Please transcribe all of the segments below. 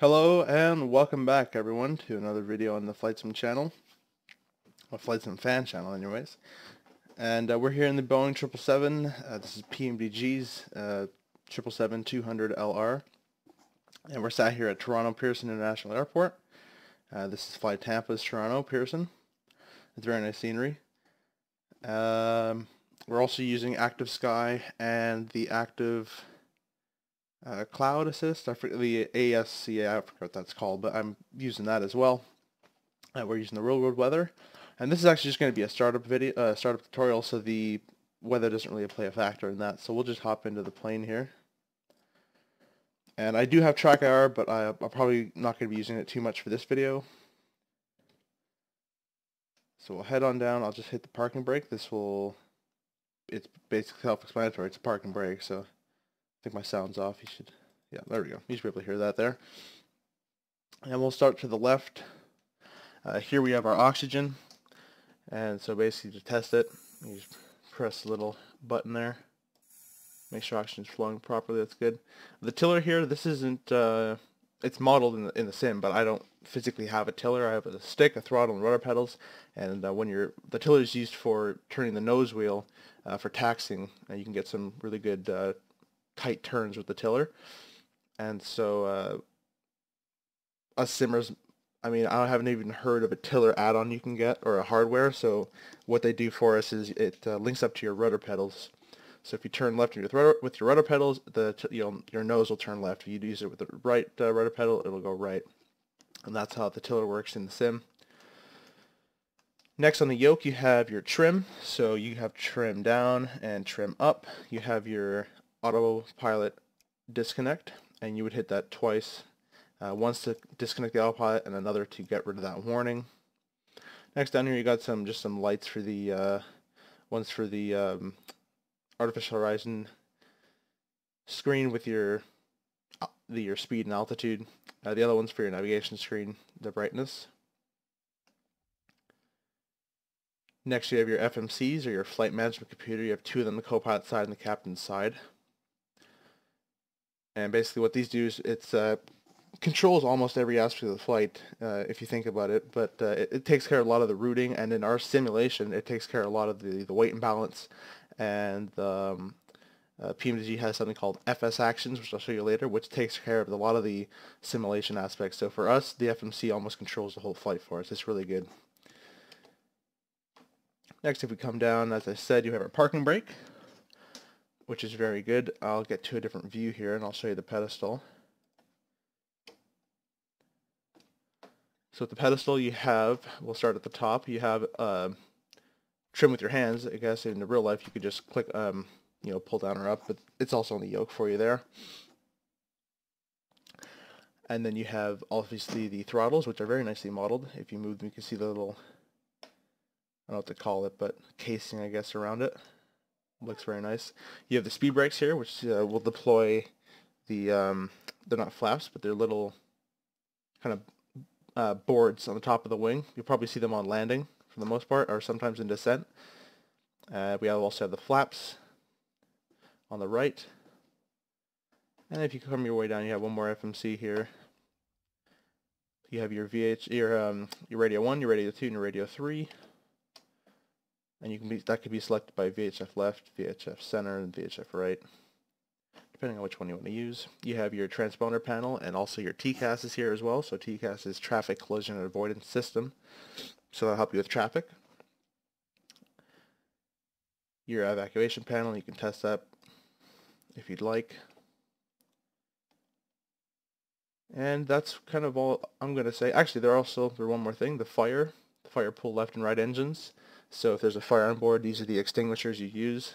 Hello and welcome back everyone to another video on the Flight Sim channel, or Flight Sim fan channel anyways. And we're here in the Boeing 777, this is PMDG's 777-200LR, and we're sat here at Toronto Pearson International Airport. This is Fly Tampa's Toronto Pearson. It's very nice scenery. We're also using Active Sky and the Active Cloud Assist. I forget the ASCA, I forget what that's called, but I'm using that as well. We're using the real world weather, and this is actually just going to be a startup video, startup tutorial, so the weather doesn't really play a factor in that. So we'll just hop into the plane here. And I do have track IR, but I'm probably not going to be using it too much for this video. So we'll head on down. I'll just hit the parking brake. It's basically self-explanatory. It's a parking brake, so I think my sound's off. Yeah, there we go. You should be able to hear that there. And we'll start to the left. Here we have our oxygen. And so basically to test it, you just press the little button there. Make sure oxygen's flowing properly. That's good. The tiller here, this isn't, it's modeled in the sim, but I don't physically have a tiller. I have a stick, a throttle, and rudder pedals. And the tiller is used for turning the nose wheel for taxiing. You can get some really good tight turns with the tiller. And so us simmers, I mean, I haven't even heard of a tiller add-on you can get, or a hardware. So what they do for us is it links up to your rudder pedals. So if you turn left with your rudder pedals, your nose will turn left. If you use it with the right rudder pedal, it'll go right. And that's how the tiller works in the sim. Next on the yoke, you have your trim. So you have trim down and trim up. You have your autopilot disconnect, and you would hit that twice. Once to disconnect the autopilot and another to get rid of that warning. Next down here you got just some lights for the one's for the artificial horizon screen with your speed and altitude. The other one's for your navigation screen, the brightness. Next you have your FMCs, or your flight management computer. You have two of them, the co-pilot side and the captain's side. And basically what these do is it controls almost every aspect of the flight, if you think about it, but it takes care of a lot of the routing, and in our simulation it takes care of a lot of the weight and balance. And PMDG has something called FS actions, which I'll show you later, which takes care of a lot of the simulation aspects. So for us, the FMC almost controls the whole flight for us. It's really good. Next, if we come down, as I said, you have our parking brake, which is very good. I'll get to a different view here and I'll show you the pedestal. So with the pedestal you have, we'll start at the top, you have trim with your hands. I guess in the real life you could just click, pull down or up, but it's also on the yoke for you there. And then you have obviously the throttles, which are very nicely modeled. If you move them, you can see the little, I don't know what to call it, but casing, I guess, around it. Looks very nice. You have the speed brakes here, which will deploy the, they're not flaps, but they're little kind of boards on the top of the wing. You'll probably see them on landing for the most part, or sometimes in descent. We also have the flaps on the right. And if you come your way down, you have one more FMC here. You have your your radio 1, your radio 2, and your radio 3. And that could be selected by VHF left, VHF center, and VHF right, depending on which one you want to use. You have your transponder panel, and also your TCAS is here as well. So TCAS is Traffic Collision and Avoidance System. So that'll help you with traffic. Your evacuation panel, you can test that if you'd like. And that's kind of all I'm going to say. Actually, there's one more thing, the fire pull left and right engines. So if there's a fire on board, these are the extinguishers you use,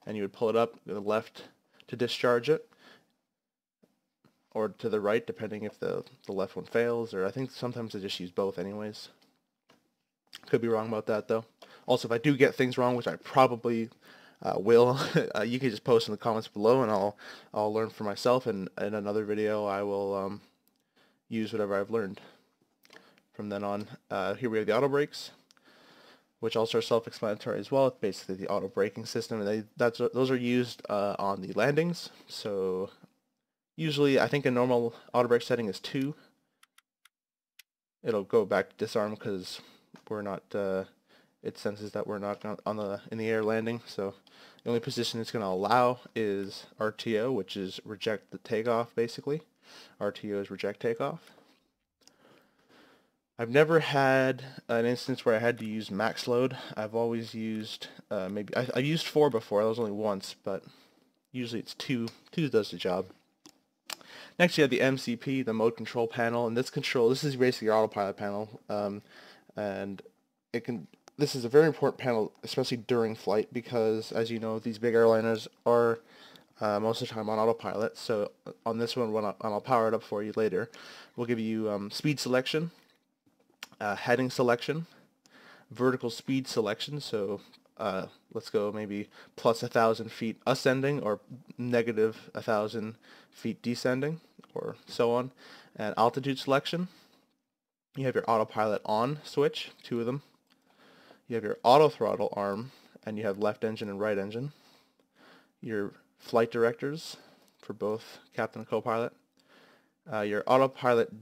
and you would pull it up to the left to discharge it, or to the right, depending if the left one fails, or I think sometimes they just use both anyways. Could be wrong about that though. Also, if I do get things wrong, which I probably will, you can just post in the comments below, and I'll learn for myself, and in another video I will use whatever I've learned. From then on, here we have the auto brakes, which also are self-explanatory as well. It's basically the auto braking system, and those are used on the landings. So usually, I think a normal auto brake setting is 2, it'll go back to disarm because we're not. It senses that we're not in the air landing. So the only position it's going to allow is RTO, which is reject the takeoff. Basically, RTO is reject takeoff. I've never had an instance where I had to use max load. I've always used I've used 4 before. That was only once, but usually it's 2. 2 does the job. Next, you have the MCP, the mode control panel, and this is basically your autopilot panel, and this is a very important panel, especially during flight, because as you know, these big airliners are most of the time on autopilot. So on this one, I'll power it up for you later, we'll give you speed selection, heading selection, vertical speed selection, so let's go maybe plus 1,000 feet ascending or negative 1,000 feet descending, or so on, and altitude selection. You have your autopilot on switch, 2 of them. You have your auto throttle arm, and you have left engine and right engine. Your flight directors for both captain and co-pilot. Your autopilot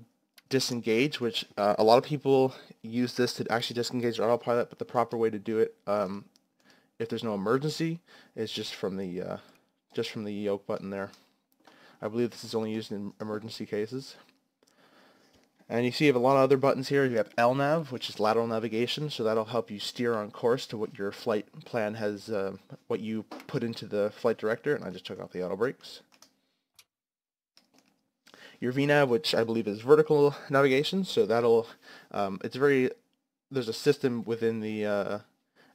disengage, which a lot of people use this to actually disengage their autopilot, but the proper way to do it, if there's no emergency, is just from the yoke button there. I believe this is only used in emergency cases. And you see you have a lot of other buttons here. You have LNAV, which is lateral navigation, so that'll help you steer on course to what your flight plan has, what you put into the flight director, and I just took off the auto brakes. Your VNAV, which I believe is vertical navigation, so that'll, there's a system within the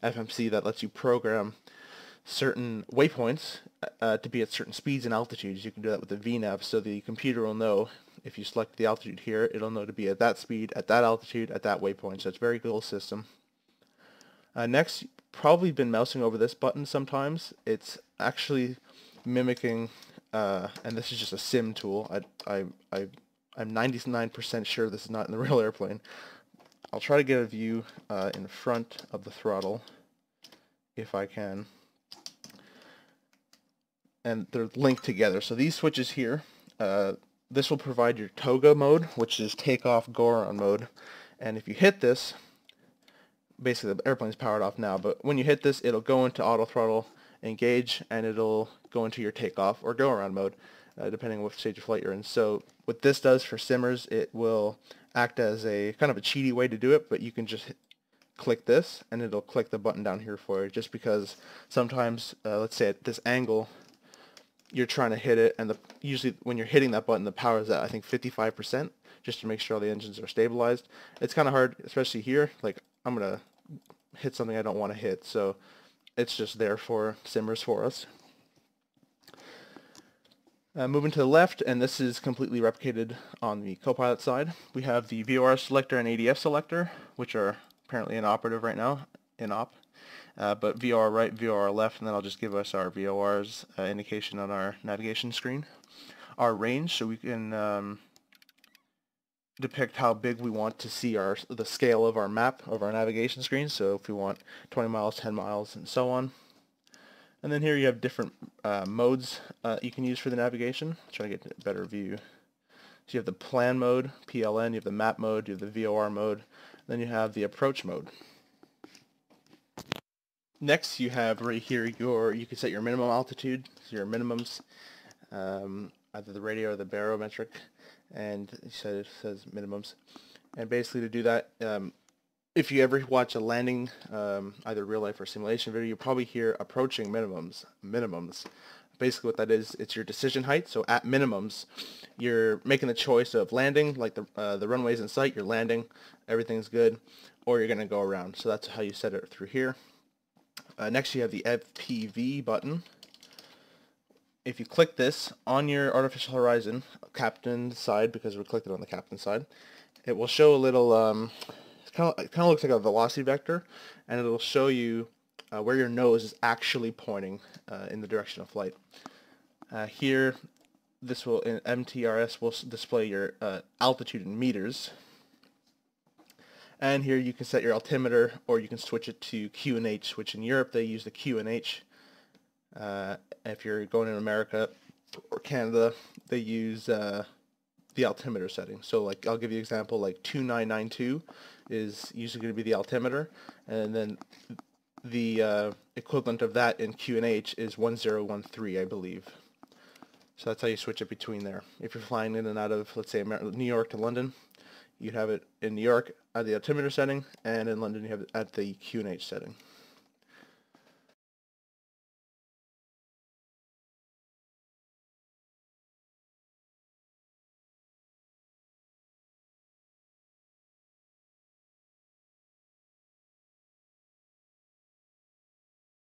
FMC that lets you program certain waypoints to be at certain speeds and altitudes. You can do that with the VNAV, so the computer will know if you select the altitude here, it'll know to be at that speed, at that altitude, at that waypoint. So it's a very cool system. Next, you've probably been mousing over this button sometimes. It's actually mimicking, and this is just a sim tool. I'm 99% sure this is not in the real airplane. I'll try to get a view in front of the throttle if I can. And they're linked together. So these switches here, this will provide your TOGA mode, which is takeoff go-around mode. And if you hit this, basically the airplane's powered off now, but when you hit this, it'll go into auto throttle engage, and it'll go into your takeoff or go-around mode, depending on what stage of flight you're in. So what this does for simmers, it will act as a kind of a cheaty way to do it, but you can just click this, and it'll click the button down here for you, just because sometimes, let's say at this angle, you're trying to hit it, and usually when you're hitting that button, the power is at, I think, 55%, just to make sure all the engines are stabilized. It's kind of hard, especially here. Like, I'm going to hit something I don't want to hit, so it's just there for simmers for us. Moving to the left, and this is completely replicated on the co-pilot side, we have the VOR selector and ADF selector, which are apparently inoperative right now, but VOR right, VOR left, and then I'll just give us our VOR's indication on our navigation screen. Our range, so we can depict how big we want to see the scale of our map of our navigation screen, so if we want 20 miles, 10 miles, and so on. And then here you have different modes you can use for the navigation. Try to get a better view. So you have the plan mode, PLN, you have the map mode, you have the VOR mode, then you have the approach mode. Next, you have right here you can set your minimum altitude, so your minimums, either the radio or the barometric, and it says minimums. And basically to do that, if you ever watch a landing, either real life or simulation video, you'll probably hear approaching minimums. Basically what that is, it's your decision height. So at minimums, you're making the choice of landing, like the runway's in sight, you're landing, everything's good, or you're going to go around. So that's how you set it through here. Next you have the FPV button. If you click this on your artificial horizon, captain side, because we clicked it on the captain side, it will show a little, it kind of looks like a velocity vector, and it'll show you where your nose is actually pointing in the direction of flight. Here, this will, in MTRS, will display your altitude in meters. And here you can set your altimeter, or you can switch it to QNH, which in Europe they use the QNH. If you're going in America or Canada, they use the altimeter setting. So like I'll give you an example, like 2992 is usually going to be the altimeter, and then the equivalent of that in QNH is 1013, I believe. So that's how you switch it between there. If you're flying in and out of, let's say, New York to London, you'd have it in New York at the altimeter setting, and in London you have it at the QNH setting.